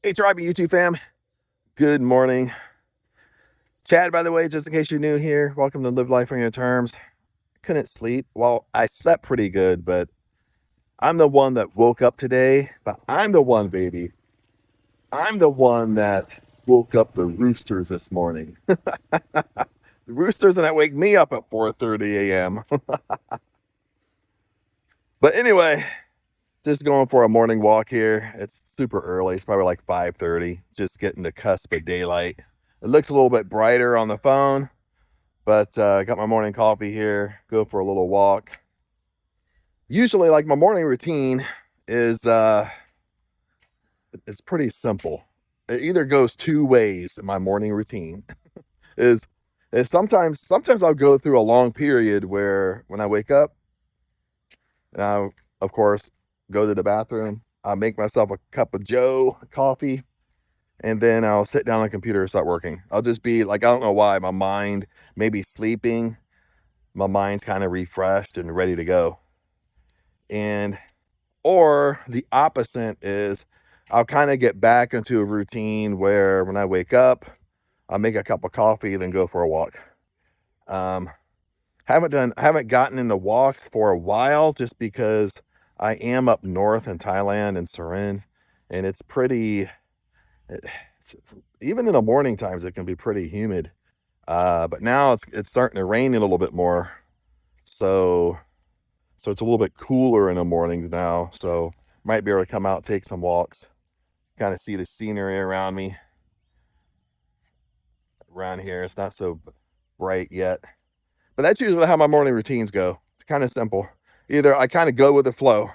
Hey, Tribe YouTube fam. Good morning. Chad, by the way, just in case you're new here, welcome to Live Life on Your Terms. Couldn't sleep. Well, I slept pretty good, but I'm the one that woke up today. But I'm the one, baby. I'm the one that woke up the roosters this morning. The roosters and that wake me up at 4:30 a.m. But anyway, just going for a morning walk here. It's super early. It's probably like 5:30. Just getting the cusp of daylight. It looks a little bit brighter on the phone, but I got my morning coffee here. Go for a little walk. Usually, like, my morning routine is it's pretty simple. It either goes two ways in my morning routine. is is sometimes I'll go through a long period where when I wake up, and I, of course, go to the bathroom. I make myself a cup of Joe coffee, and then I'll sit down on the computer and start working. I'll just be like, I don't know why, my mind may be sleeping. My mind's kind of refreshed and ready to go. And, or the opposite is I'll kind of get back into a routine where when I wake up, I'll make a cup of coffee, then go for a walk. Haven't gotten into walks for a while just because I am up north in Thailand and Surin, and it's pretty, even in the morning times, it can be pretty humid. But now it's starting to rain a little bit more. So it's a little bit cooler in the mornings now. So might be able to come out, take some walks, kind of see the scenery around me. Around here, it's not so bright yet. But that's usually how my morning routines go. It's kind of simple. Either I kind of go with the flow.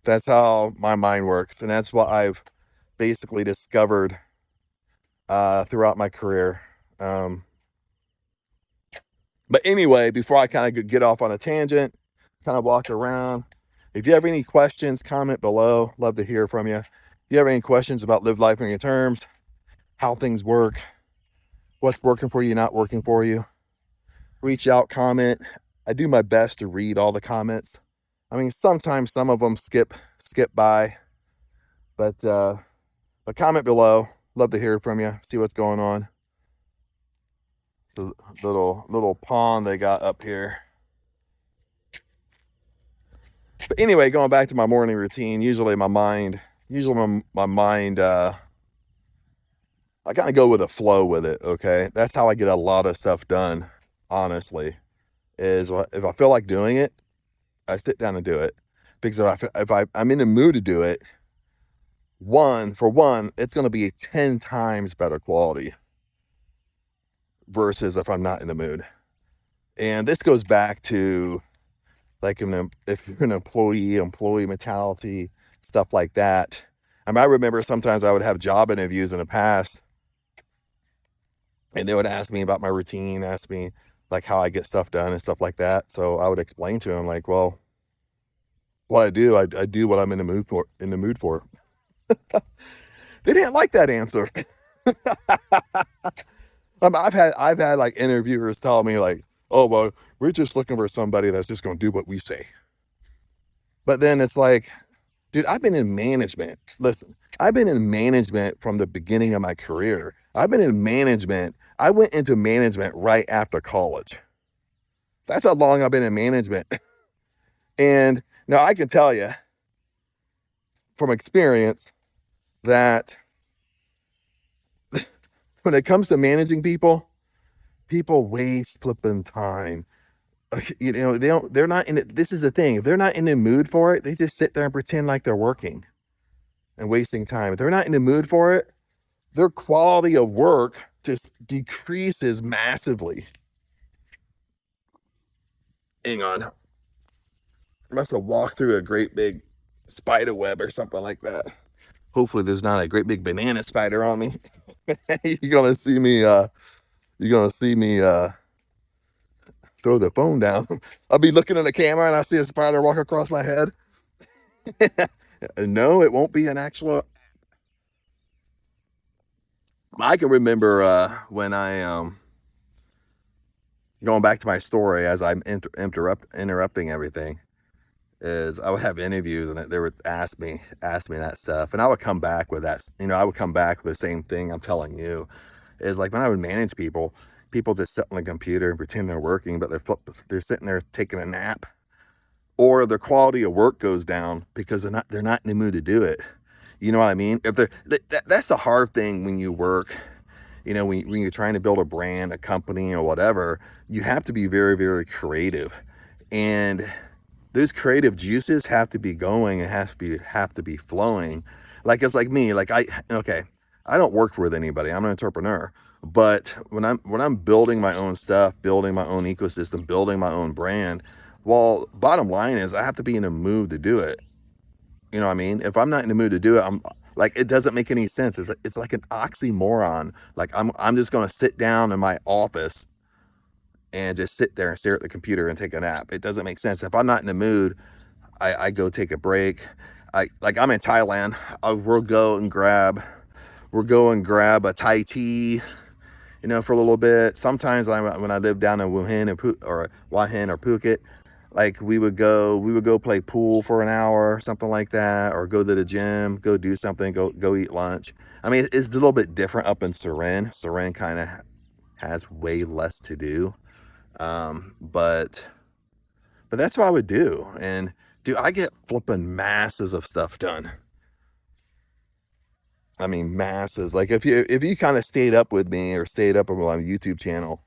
That's how my mind works. And that's what I've basically discovered throughout my career. But anyway, before I kind of get off on a tangent, kind of walk around. If you have any questions, comment below. Love to hear from you. If you have any questions about Live Life on Your Terms, how things work, what's working for you, not working for you, reach out, comment. I do my best to read all the comments. I mean, sometimes some of them skip by, but comment below. Love to hear from you. See what's going on. It's a little pond they got up here. But anyway, going back to my morning routine, usually my mind, I kind of go with a flow with it. Okay, that's how I get a lot of stuff done. Honestly, is if I feel like doing it, I sit down and do it. Because if I'm in the mood to do it, for one, it's going to be 10 times better quality versus if I'm not in the mood. And this goes back to, like, if you're an employee mentality, stuff like that. I mean, I remember sometimes I would have job interviews in the past, and they would ask me about my routine, ask me like how I get stuff done and stuff like that. So I would explain to them, like, well, what I do what I'm in the mood for. They didn't like that answer. I've had like interviewers tell me like, oh, well, we're just looking for somebody that's just going to do what we say. But then it's like, dude, I've been in management. Listen, I've been in management from the beginning of my career. I've been in management. I went into management right after college. That's how long I've been in management. And now I can tell you from experience that when it comes to managing people waste flipping time. You know, they're not in it. This is the thing. If they're not in the mood for it, they just sit there and pretend like they're working and wasting time. If they're not in the mood for it, their quality of work just decreases massively. Hang on. I must have walked through a great big spider web or something like that. Hopefully there's not a great big banana spider on me. You're gonna see me throw the phone down. I'll be looking at the camera and I see a spider walk across my head. No, it won't be an actual. I can remember when I going back to my story as I'm interrupting everything, is I would have interviews and they would ask me that stuff, and I would come back with that. I would come back with the same thing I'm telling you. Is like when I would manage people, people just sit on the computer and pretend they're working, but they're sitting there taking a nap, or their quality of work goes down because they're not in the mood to do it. You know what I mean? If that's the hard thing when you work. When you're trying to build a brand, a company, or whatever, you have to be very, very creative, and those creative juices have to be going and have to be flowing. Like it's like me, like I don't work with anybody. I'm an entrepreneur. But when I'm building my own stuff, building my own ecosystem, building my own brand, well, bottom line is I have to be in a mood to do it. You know what I mean? If I'm not in the mood to do it, I'm like, it doesn't make any sense. It's like an oxymoron. Like I'm just going to sit down in my office and just sit there and stare at the computer and take a nap. It doesn't make sense. If I'm not in the mood, I go take a break. I'm in Thailand. We'll go and grab a Thai tea, for a little bit. Sometimes when I lived down in Wuhan or Wahin or Phuket, like we would go play pool for an hour, something like that, or go to the gym, go do something, go eat lunch. I mean, it's a little bit different up in Surin. Surin kind of has way less to do. But that's what I would do. And dude, I get flipping masses of stuff done. I mean, masses. Like if you kind of stayed up with me or stayed up with my YouTube channel,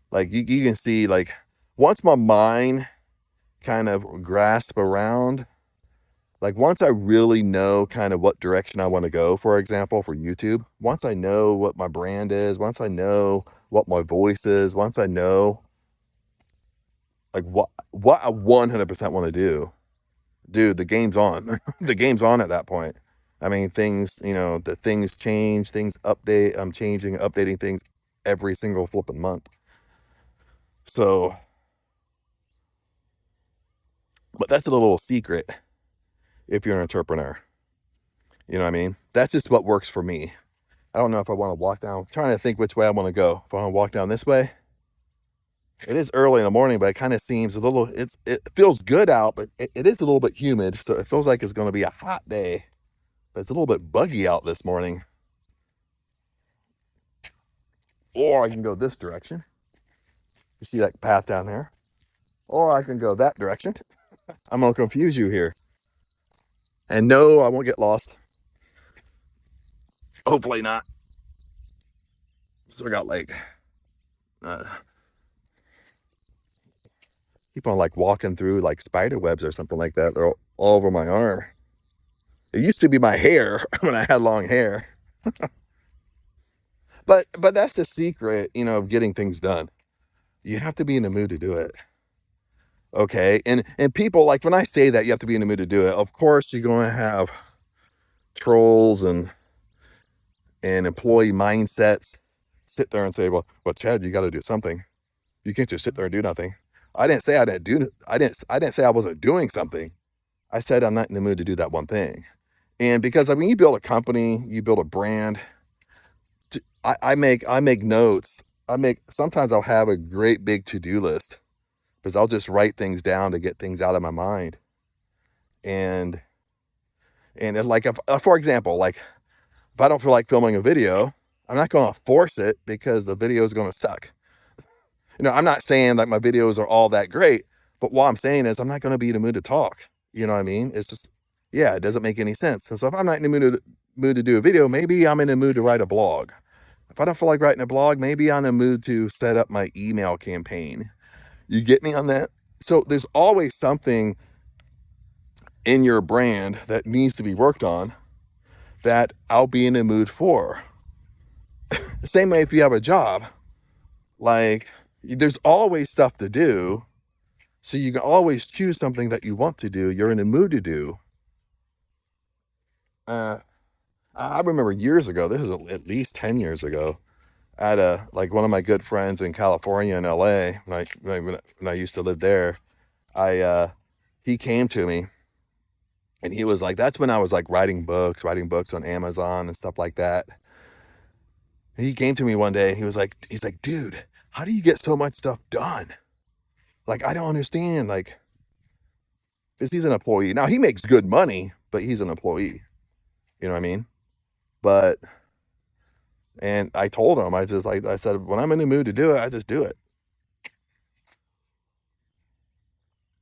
like you can see, like once my mind kind of grasp around, like once I really know kind of what direction I want to go, for example, for YouTube, once I know what my brand is, once I know what my voice is, once I know like what I 100% want to do, dude, the game's on. The game's on at that point. I mean, the things change, things update. I'm changing, updating things every single flipping month. So, but that's a little secret if you're an entrepreneur. You know what I mean? That's just what works for me. I don't know if I want to walk down. I'm trying to think which way I want to go. If I want to walk down this way, it is early in the morning, but it kind of seems it feels good out, but it is a little bit humid. So it feels like it's going to be a hot day, but it's a little bit buggy out this morning. Or I can go this direction. You see that path down there? Or I can go that direction. I'm going to confuse you here. And no, I won't get lost. Hopefully not. So I got keep on like walking through like spider webs or something like that. They're all over my arm. It used to be my hair when I had long hair. But that's the secret, of getting things done. You have to be in the mood to do it. Okay. And people, like when I say that you have to be in the mood to do it, of course you're going to have trolls and employee mindsets sit there and say, well, Chad, you got to do something. You can't just sit there and do nothing. I didn't say I didn't say I wasn't doing something. I said I'm not in the mood to do that one thing. And because I mean, you build a company, you build a brand. I make notes. Sometimes I'll have a great big to-do list because I'll just write things down to get things out of my mind. And like for example, like if I don't feel like filming a video, I'm not going to force it because the video is going to suck. I'm not saying that my videos are all that great, but what I'm saying is I'm not going to be in the mood to talk. You know what I mean? It's just, it doesn't make any sense. So if I'm not in the mood to do a video, maybe I'm in the mood to write a blog. If I don't feel like writing a blog, maybe I'm in the mood to set up my email campaign. You get me on that? So there's always something in your brand that needs to be worked on that I'll be in the mood for. The same way if you have a job, like there's always stuff to do. So you can always choose something that you want to do, you're in the mood to do. I remember years ago, this was at least 10 years ago, I had one of my good friends in California in LA, when I used to live there, he came to me and he was like, that's when I was like writing books on Amazon and stuff like that. He came to me one day and he's like, dude, how do you get so much stuff done? Like, I don't understand. Like, because he's an employee. Now he makes good money, but he's an employee. You know what I mean? But, and I told him, I said, when I'm in the mood to do it, I just do it.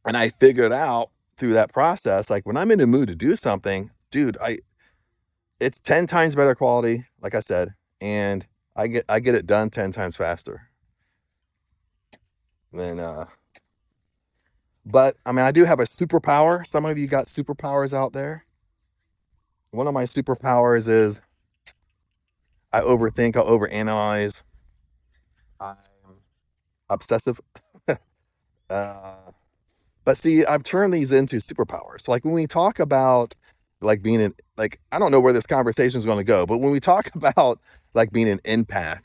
And I figured out through that process, like when I'm in the mood to do something, dude, it's 10 times better quality, like I said, and I get it done 10 times faster. Then, but I mean, I do have a superpower. Some of you got superpowers out there. One of my superpowers is I overthink, I overanalyze, I'm obsessive. But see, I've turned these into superpowers. Like when we talk about like being an, like, I don't know where this conversation is going to go, but when we talk about like being an empath,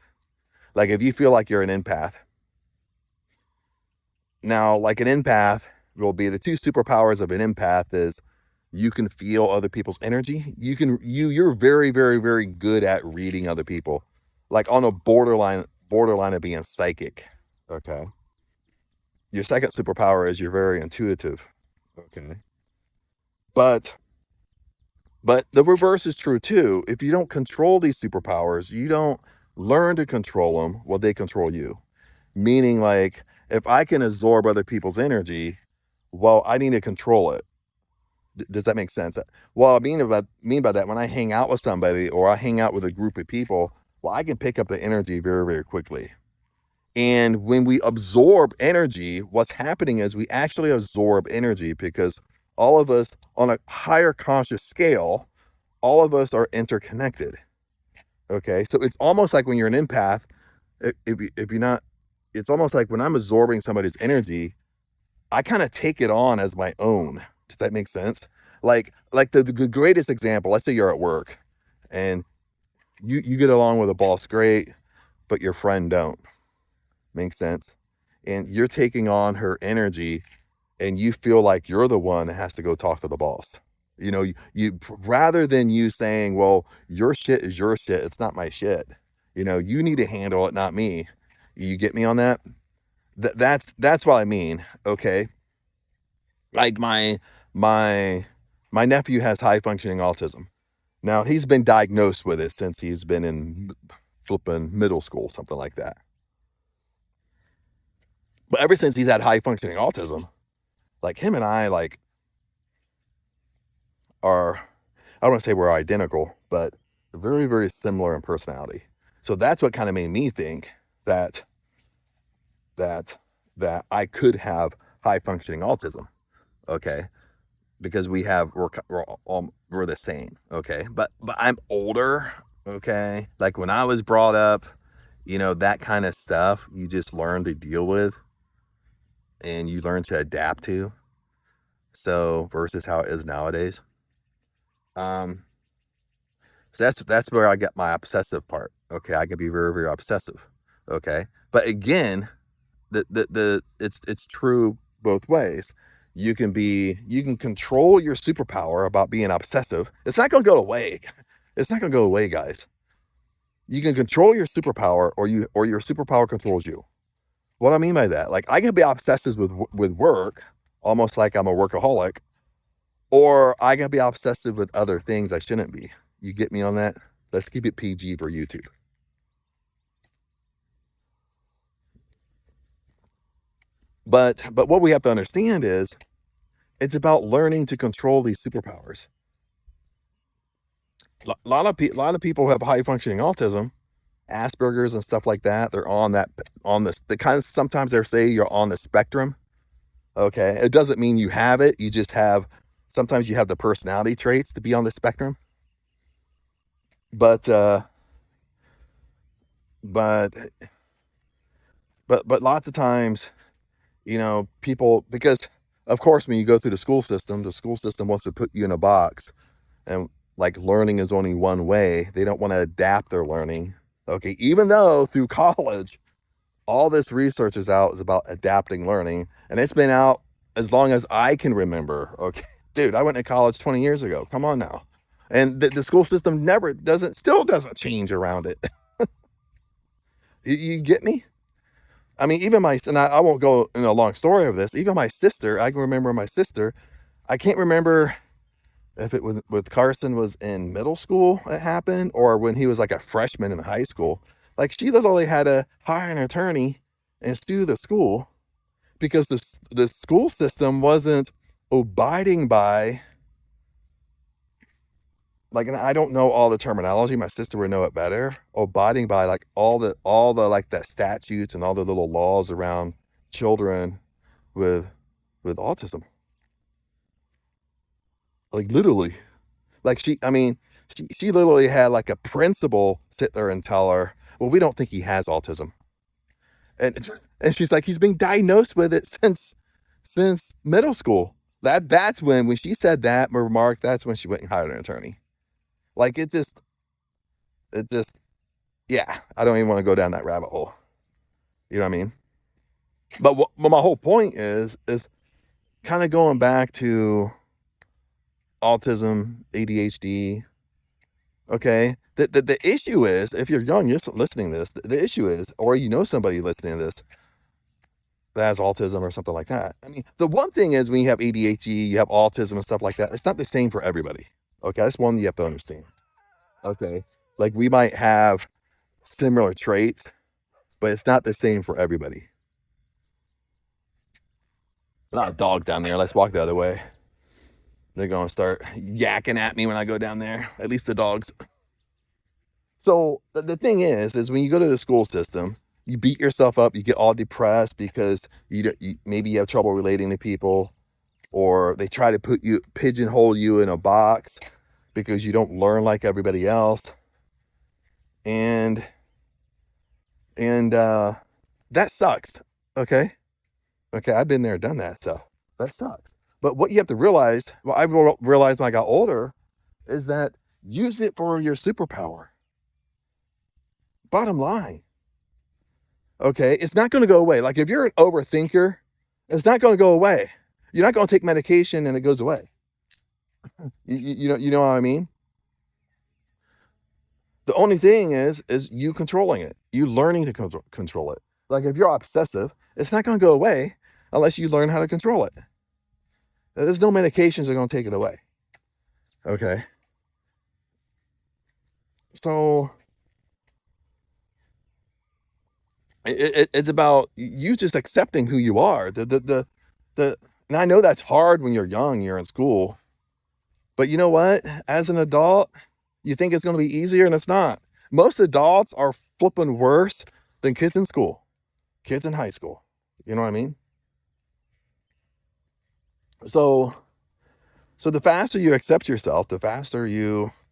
like if you feel like you're an empath, now like an empath will be the two superpowers of an empath is you can feel other people's energy. You're very, very, very good at reading other people, like on a borderline of being psychic. Okay. Your second superpower is you're very intuitive. Okay. But the reverse is true too. If you don't control these superpowers, you don't learn to control them, well, they control you. Meaning like if I can absorb other people's energy, well, I need to control it. Does that make sense? Well, I mean by that, when I hang out with somebody or I hang out with a group of people, well, I can pick up the energy very, very quickly. And when we absorb energy, what's happening is we actually absorb energy because all of us on a higher conscious scale, all of us are interconnected. Okay. So it's almost like when you're an empath, if you're not, it's almost like when I'm absorbing somebody's energy, I kind of take it on as my own. Does that make sense? Like the greatest example, let's say you're at work and you get along with a boss great, but your friend don't. Makes sense? And you're taking on her energy and you feel like you're the one that has to go talk to the boss. You know, you rather than you saying, well, your shit is your shit, it's not my shit. You know, you need to handle it, not me. You get me on that? That's what I mean. Okay. Like my nephew has high functioning autism. Now he's been diagnosed with it since he's been in flipping middle school, something like that. But ever since he's had high functioning autism, like him and I like are, I don't want to say we're identical, but very, very similar in personality. So that's what kind of made me think that I could have high functioning autism. Okay. Because we're the same. Okay. But I'm older. Okay. Like when I was brought up, you know, that kind of stuff you just learn to deal with and you learn to adapt to. So versus how it is nowadays. So that's where I get my obsessive part. Okay. I can be very, very obsessive. Okay. But again, it's true both ways. You can control your superpower about being obsessive. It's not going to go away. It's not going to go away, guys. You can control your superpower or your superpower controls you. What I mean by that, like I can be obsessive with work, almost like I'm a workaholic, or I can be obsessive with other things I shouldn't be. You get me on that? Let's keep it PG for YouTube. But what we have to understand is it's about learning to control these superpowers. A lot of people have high functioning autism, Asperger's and stuff like that. They're on this, the kind of, sometimes they say you're on the spectrum. Okay. It doesn't mean you have it. You just have, sometimes you have the personality traits to be on the spectrum. But lots of times, you know, people, because of course, when you go through the school system wants to put you in a box and like learning is only one way. They don't want to adapt their learning. Okay. Even though through college, all this research is about adapting learning, and it's been out as long as I can remember. Okay. Dude, I went to college 20 years ago. Come on now. And the school system still doesn't change around it. You get me? I mean, even and I won't go in a long story of this. Even my sister, I can remember my sister. I can't remember if it was with Carson was in middle school it happened, or when he was like a freshman in high school. Like, she literally had to hire an attorney and sue the school because the school system wasn't abiding by, like, and I don't know all the terminology, my sister would know it better, abiding by like all the like the statutes and all the little laws around children with autism. Like, literally. Like, she literally had like a principal sit there and tell her, well, we don't think he has autism. And she's like, he's been diagnosed with it since middle school. That's when she said that remark, that's when she went and hired an attorney. Like, it just, yeah, I don't even want to go down that rabbit hole. You know what I mean? But what my whole point is kind of going back to autism, ADHD. Okay. The issue is, if you're young, you're listening to this, the issue is, or you know somebody listening to this that has autism or something like that. I mean, the one thing is, when you have ADHD, you have autism and stuff like that, it's not the same for everybody. Okay. That's one you have to understand. Okay. Like, we might have similar traits, but it's not the same for everybody. A lot of dogs down there. Let's walk the other way. They're going to start yakking at me when I go down there, at least the dogs. So the thing is when you go to the school system, you beat yourself up, you get all depressed because maybe you have trouble relating to people, or they try to pigeonhole you in a box because you don't learn like everybody else. And that sucks. Okay. I've been there, done that stuff. That sucks. But what you have to realize, I realized when I got older, is that use it for your superpower. Bottom line. Okay, it's not going to go away. Like, if you're an overthinker, it's not going to go away. You're not going to take medication and it goes away. You know what I mean? The only thing is you controlling it. You learning to control it. Like, if you're obsessive, it's not going to go away unless you learn how to control it. There's no medications that are going to take it away. Okay. So it's about you just accepting who you are. And I know that's hard when you're young, you're in school. But you know what? As an adult, you think it's going to be easier, and it's not. Most adults are flipping worse than kids in school, kids in high school. You know what I mean? So the faster you accept yourself, the faster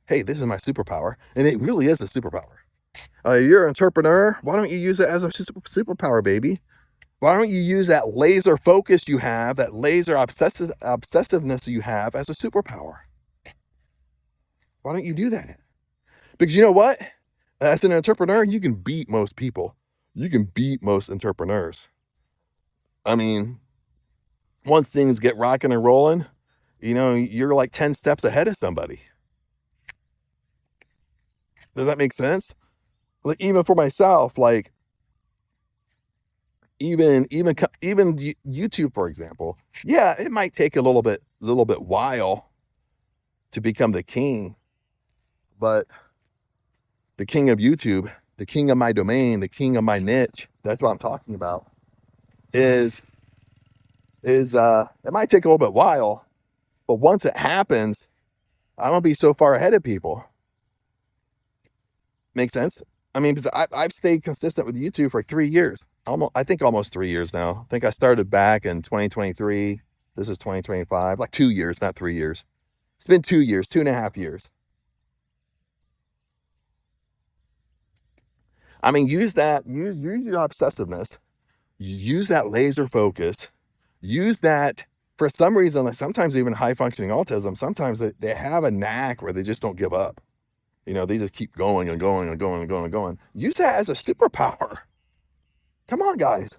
hey, this is my superpower. And it really is a superpower. You're an entrepreneur. Why don't you use it as a superpower, baby? Why don't you use that laser focus you have, that laser obsessiveness you have, as a superpower? Why don't you do that? Because you know what? As an entrepreneur, you can beat most people. You can beat most entrepreneurs. I mean, once things get rocking and rolling, you're like 10 steps ahead of somebody. Does that make sense? Like, even for myself, like, even YouTube, for example. Yeah, it might take a little bit while to become the king, but the king of YouTube, the king of my domain, the king of my niche, that's what I'm talking about, is it might take a little bit while, but once it happens, I'm gonna be so far ahead of people. Make sense? I mean, because I've stayed consistent with YouTube for 3 years. I think almost 3 years now. I think I started back in 2023. This is 2025, like 2 years, not 3 years. It's been 2 years, 2.5 years. I mean, use your obsessiveness, use that laser focus, use that. For some reason, like, sometimes even high functioning autism, sometimes they have a knack where they just don't give up. They just keep going and going and going and going and going. Use that as a superpower. Come on, guys.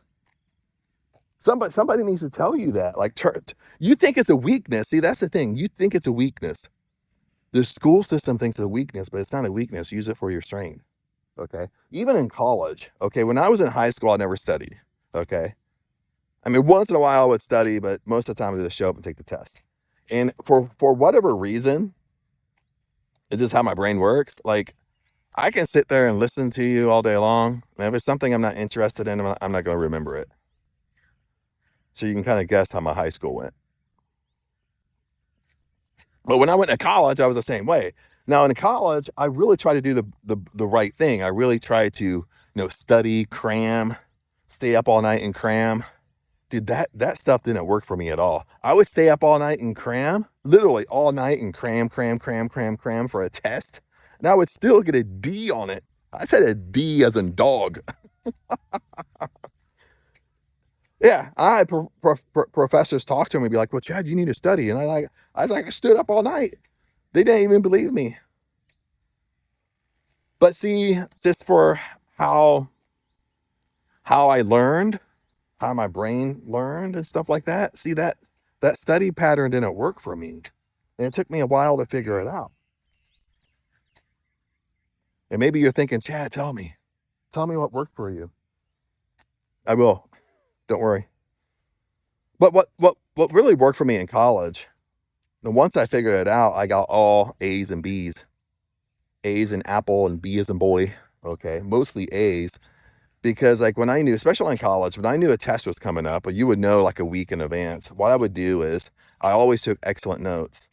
Somebody needs to tell you that. Like, you think it's a weakness. See, that's the thing. You think it's a weakness. The school system thinks it's a weakness, but it's not a weakness. Use it for your strength. Okay. Even in college. Okay. When I was in high school, I never studied. Okay. I mean, once in a while I would study, but most of the time I would just show up and take the test. And for whatever reason, it's just how my brain works. Like, I can sit there and listen to you all day long, and if it's something I'm not interested in, I'm not going to remember it. So you can kind of guess how my high school went. But when I went to college, I was the same way. Now in college, I really tried to do the right thing. I really tried to, study, cram, stay up all night and cram. Dude, that stuff didn't work for me at all. I would stay up all night and cram, literally all night, and cram for a test, and I would still get a D on it. I said a D as in dog. Yeah, I had professors talk to me, be like, "Well, Chad, you need to study," and I stood up all night. They didn't even believe me. But see, just for how I learned, how my brain learned and stuff like that. See, that study pattern didn't work for me. And it took me a while to figure it out. And maybe you're thinking, Chad, tell me what worked for you. I will. Don't worry. But what really worked for me in college, and once I figured it out, I got all A's and B's. A's in apple and B as in boy. Okay, mostly A's. Because like when I knew, especially in college, when I knew a test was coming up, or you would know like a week in advance, what I would do is I always took excellent notes.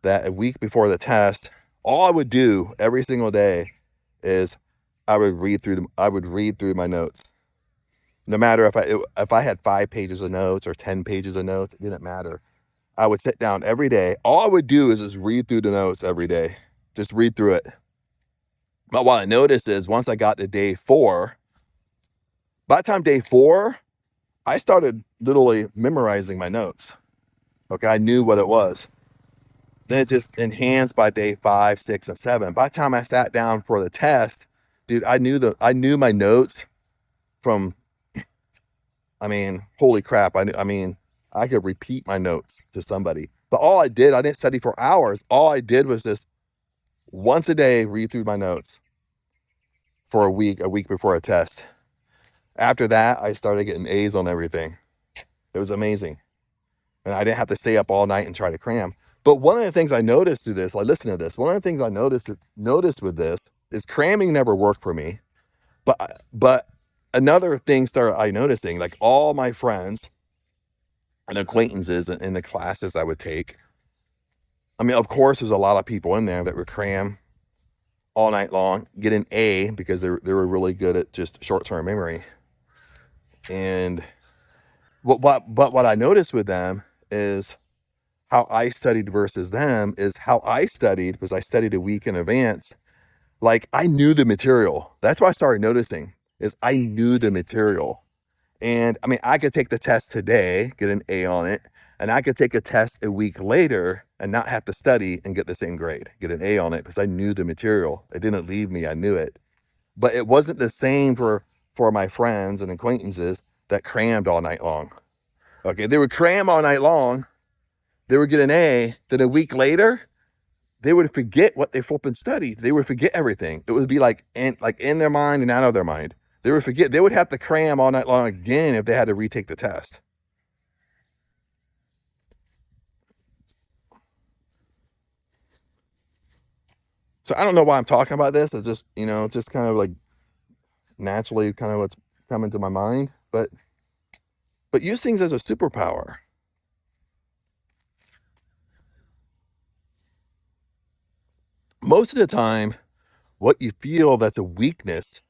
That a week before the test, all I would do every single day is I would read through my notes. No matter if I had 5 pages of notes or 10 pages of notes, it didn't matter. I would sit down every day. All I would do is just read through the notes every day. Just read through it. But what I noticed is once I got to day 4, by the time day 4, I started literally memorizing my notes. Okay, I knew what it was. Then it just enhanced by day 5, 6, and 7. By the time I sat down for the test, dude, I knew my notes from, holy crap. I could repeat my notes to somebody. But I didn't study for hours. All I did was just once a day read through my notes for a week before a test. After that, I started getting A's on everything. It was amazing. And I didn't have to stay up all night and try to cram. But one of the things I noticed through this, like listen to this, one of the things I noticed with this is cramming never worked for me. But another thing I noticing, like all my friends and acquaintances in the classes I would take. Of course, there's a lot of people in there that would cram all night long, get an A because they were really good at just short-term memory. And what I noticed with them is how I studied versus them is how I studied was I studied a week in advance. Like I knew the material. That's what I started noticing is I knew the material. And I could take the test today, get an A on it, and I could take a test a week later and not have to study and get the same grade, get an A on it because I knew the material. It didn't leave me. I knew it. But it wasn't the same for my friends and acquaintances that crammed all night long. Okay, they would cram all night long. They would get an A. Then a week later, they would forget what they flipping studied. They would forget everything. It would be like in their mind and out of their mind. They would forget. They would have to cram all night long again if they had to retake the test. So I don't know why I'm talking about this. It's just, just kind of like naturally kind of what's coming to my mind. But use things as a superpower. Most of the time, what you feel that's a weakness,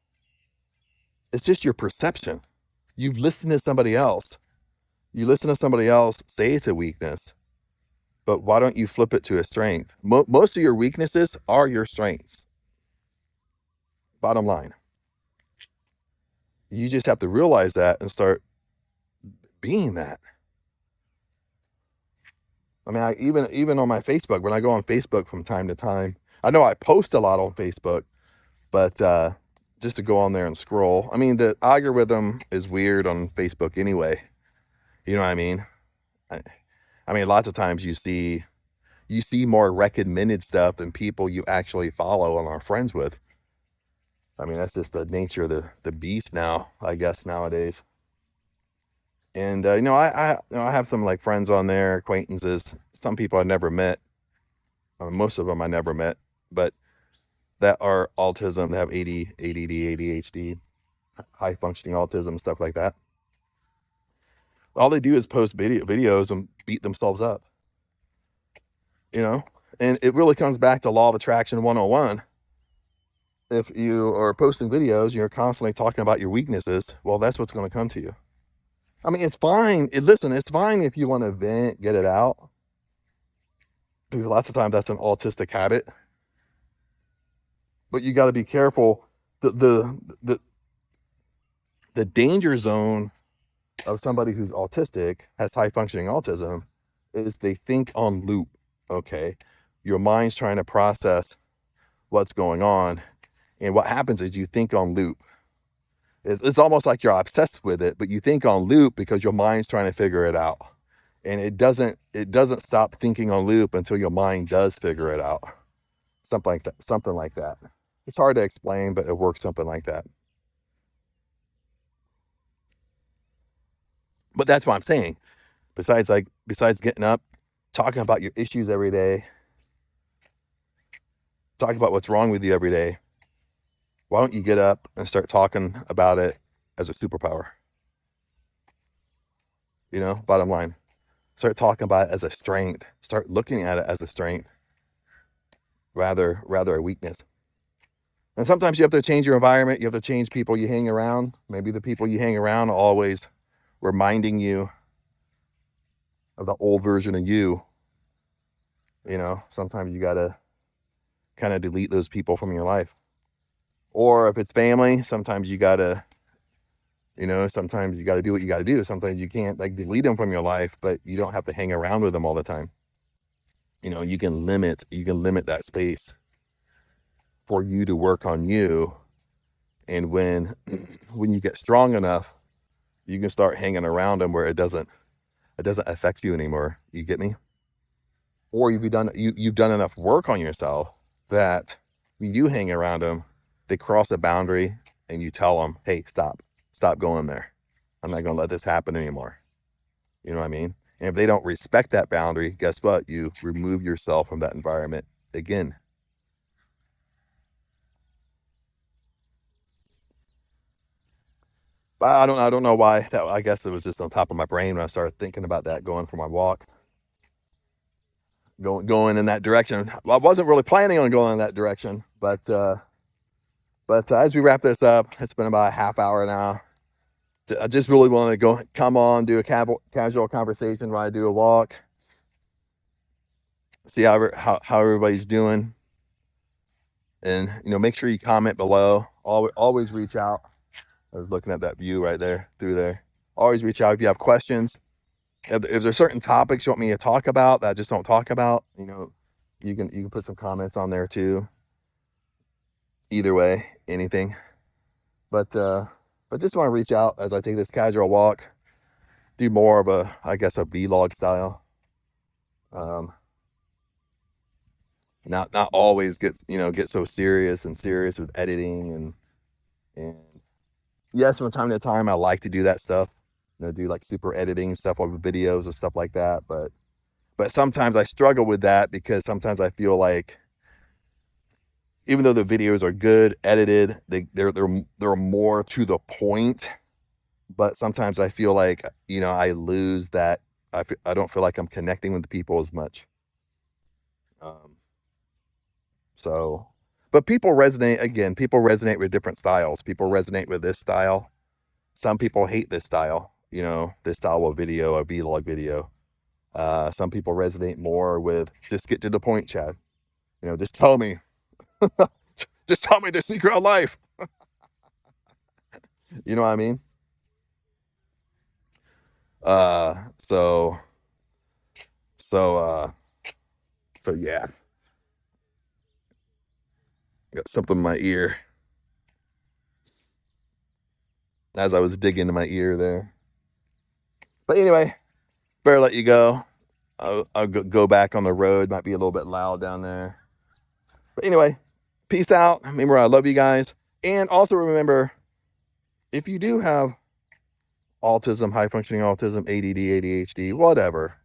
it's just your perception. You've listened to somebody else. You listen to somebody else say it's a weakness, but why don't you flip it to a strength? Most of your weaknesses are your strengths. Bottom line. You just have to realize that and start being that. Even on my Facebook, when I go on Facebook from time to time, I know I post a lot on Facebook, but just to go on there and scroll. The algorithm is weird on Facebook anyway. You know what I mean? Lots of times you see more recommended stuff than people you actually follow and are friends with. That's just the nature of the beast now, I guess, nowadays. And I have some like friends on there, acquaintances, some people I never met. Most of them I never met, but that are autism, they have ADD, ADHD, high functioning autism, stuff like that. All they do is post videos and beat themselves up, you know? And it really comes back to law of attraction 101. If you are posting videos, you're constantly talking about your weaknesses, well, that's what's going to come to you. I mean, it's fine. Listen, it's fine if you want to vent, get it out, because lots of times that's an autistic habit. But you got to be careful. The danger zone of somebody who's autistic, has high functioning autism, is they think on loop. Okay, your mind's trying to process what's going on, and what happens is you think on loop. It's almost like you're obsessed with it, but you think on loop because your mind's trying to figure it out, and it doesn't stop thinking on loop until your mind does figure it out. Something like that. It's hard to explain, but it works something like that. But that's what I'm saying. Besides getting up, talking about your issues every day, talking about what's wrong with you every day, why don't you get up and start talking about it as a superpower? Bottom line, start talking about it as a strength. Start looking at it as a strength, rather a weakness. And sometimes you have to change your environment. You have to change people you hang around. Maybe the people you hang around are always reminding you of the old version of you. Sometimes you got to kind of delete those people from your life. Or if it's family, sometimes you got to do what you got to do. Sometimes you can't delete them from your life, but you don't have to hang around with them all the time. You can limit that space for you to work on you. And when you get strong enough, you can start hanging around them where it doesn't affect you anymore. You get me? Or you've done enough work on yourself that when you hang around them, they cross a boundary and you tell them, hey, stop going there. I'm not going to let this happen anymore. You know what I mean? And if they don't respect that boundary, guess what? You remove yourself from that environment again. But I don't know why. I guess it was just on top of my brain when I started thinking about that, going for my walk, going in that direction. Well, I wasn't really planning on going in that direction, but as we wrap this up, it's been about a half hour now. I just really want to come on, do a casual conversation while I do a walk, see how everybody's doing, and make sure you comment below. Always reach out. I was looking at that view right there through there. Always reach out if you have questions. If there's certain topics you want me to talk about that I just don't talk about, you can put some comments on there too. Either way, anything. But just want to reach out as I take this casual walk. Do more of a vlog style. Not always get so serious with editing and yes, from time to time I like to do that stuff. Do like super editing stuff over videos and stuff like that. But sometimes I struggle with that because sometimes I feel like even though the videos are good, edited, they're more to the point. But sometimes I feel like, I lose that. I don't feel like I'm connecting with the people as much. But people resonate with different styles. People resonate with this style. Some people hate this style, this style of video, a vlog video. Some people resonate more with just get to the point, Chad. Just tell me. Just tell me the secret of life. You know what I mean? So yeah. Got something in my ear. As I was digging into my ear there. But anyway, better let you go. I'll go back on the road. Might be a little bit loud down there. But anyway, peace out. Remember, I love you guys. And also remember, if you do have autism, high functioning autism, ADD, ADHD, whatever.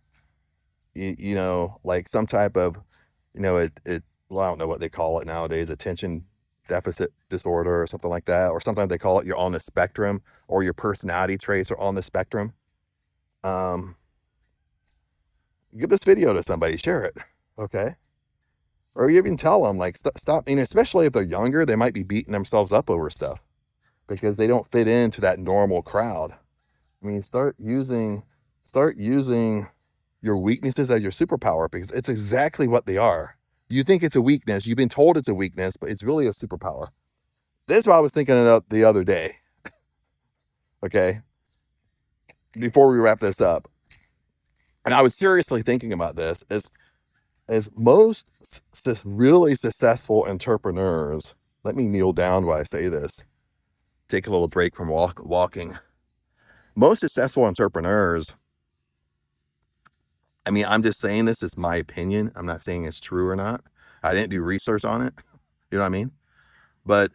You know, like some type of, you know, well, I don't know what they call it nowadays, attention deficit disorder or something like that. Or sometimes they call it you're on the spectrum, or your personality traits are on the spectrum. Give this video to somebody, share it. Okay. Or you even tell them, like, stop. I mean, especially if they're younger, they might be beating themselves up over stuff because they don't fit into that normal crowd. I mean, start using your weaknesses as your superpower, because it's exactly what they are. You think it's a weakness. You've been told it's a weakness, but it's really a superpower. This is what I was thinking about the other day. Okay. Before we wrap this up. And I was seriously thinking about this, as most really successful entrepreneurs, let me kneel down while I say this, take a little break from walking. Most successful entrepreneurs, I mean, I'm just saying this is my opinion. I'm not saying it's true or not. I didn't do research on it. You know what I mean? But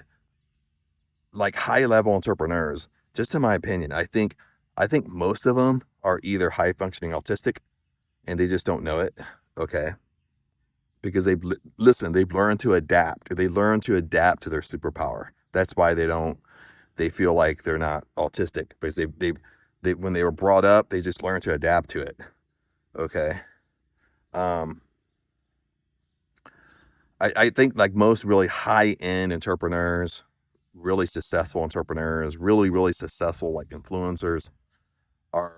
like high level entrepreneurs, just in my opinion, I think most of them are either high functioning autistic and they just don't know it. Okay. Because they've learned to adapt. They learn to adapt to their superpower. That's why they feel like they're not autistic, because they when they were brought up, they just learned to adapt to it. Okay. I think like most really high-end entrepreneurs, really successful entrepreneurs, really successful like influencers are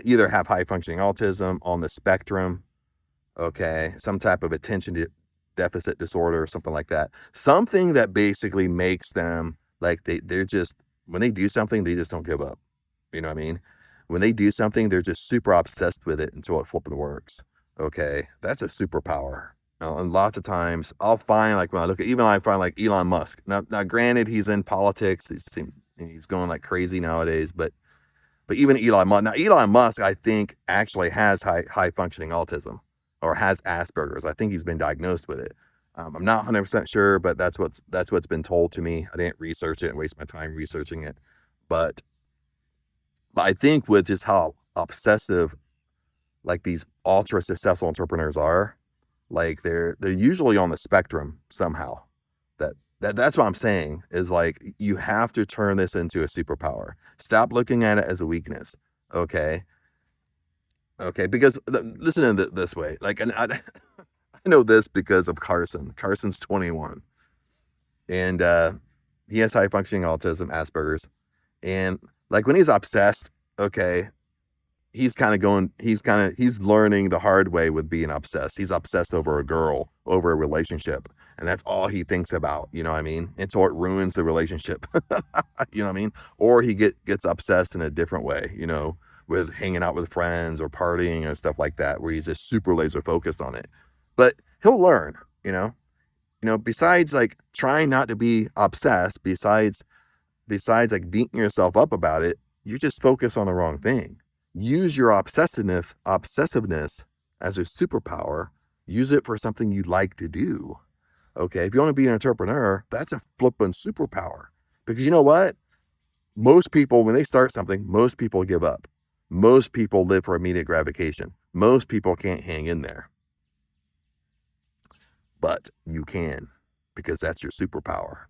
either have high functioning autism, on the spectrum, okay, some type of attention deficit disorder or something like that. Something that basically makes them like they're just, when they do something, they just don't give up. You know what I mean? When they do something, they're just super obsessed with it until it flipping works. Okay, that's a superpower. And lots of times I'll find, like when I look at, even I find like Elon Musk. Now granted, he's in politics. He's going like crazy nowadays, but even Elon Musk, I think actually has high functioning autism, or has Asperger's. I think he's been diagnosed with it. I'm not 100% sure, but that's what's been told to me. I didn't research it and waste my time researching it, but I think with just how obsessive like these ultra successful entrepreneurs are, like they're usually on the spectrum somehow. That's what I'm saying, is like you have to turn this into a superpower. Stop looking at it as a weakness. Okay. Because listen to this way, like, and I know this because of Carson. Carson's 21, and he has high functioning autism, Asperger's, and like when he's obsessed, okay, he's learning the hard way with being obsessed. He's obsessed over a girl, over a relationship, and that's all he thinks about, you know what I mean? Until it ruins the relationship. You know what I mean? Or he gets obsessed in a different way, you know, with hanging out with friends or partying and stuff like that, where he's just super laser focused on it. But he'll learn, you know, besides like trying not to be obsessed, besides like beating yourself up about it, you just focus on the wrong thing. Use your obsessiveness as a superpower. Use it for something you like to do. Okay, if you want to be an entrepreneur, that's a flippin' superpower. Because you know what? Most people, when they start something, most people give up. Most people live for immediate gratification. Most people can't hang in there. But you can, because that's your superpower.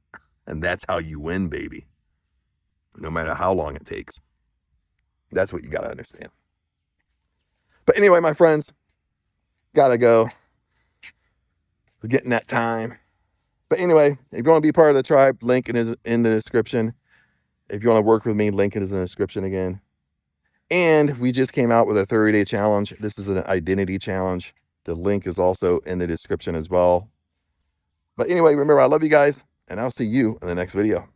And that's how you win, baby. No matter how long it takes. That's what you got to understand. But anyway, my friends, gotta go. It's getting that time. But anyway, if you want to be part of the tribe, link is in the description. If you want to work with me, link is in the description again. And we just came out with a 30-day challenge. This is an identity challenge. The link is also in the description as well. But anyway, remember, I love you guys, and I'll see you in the next video.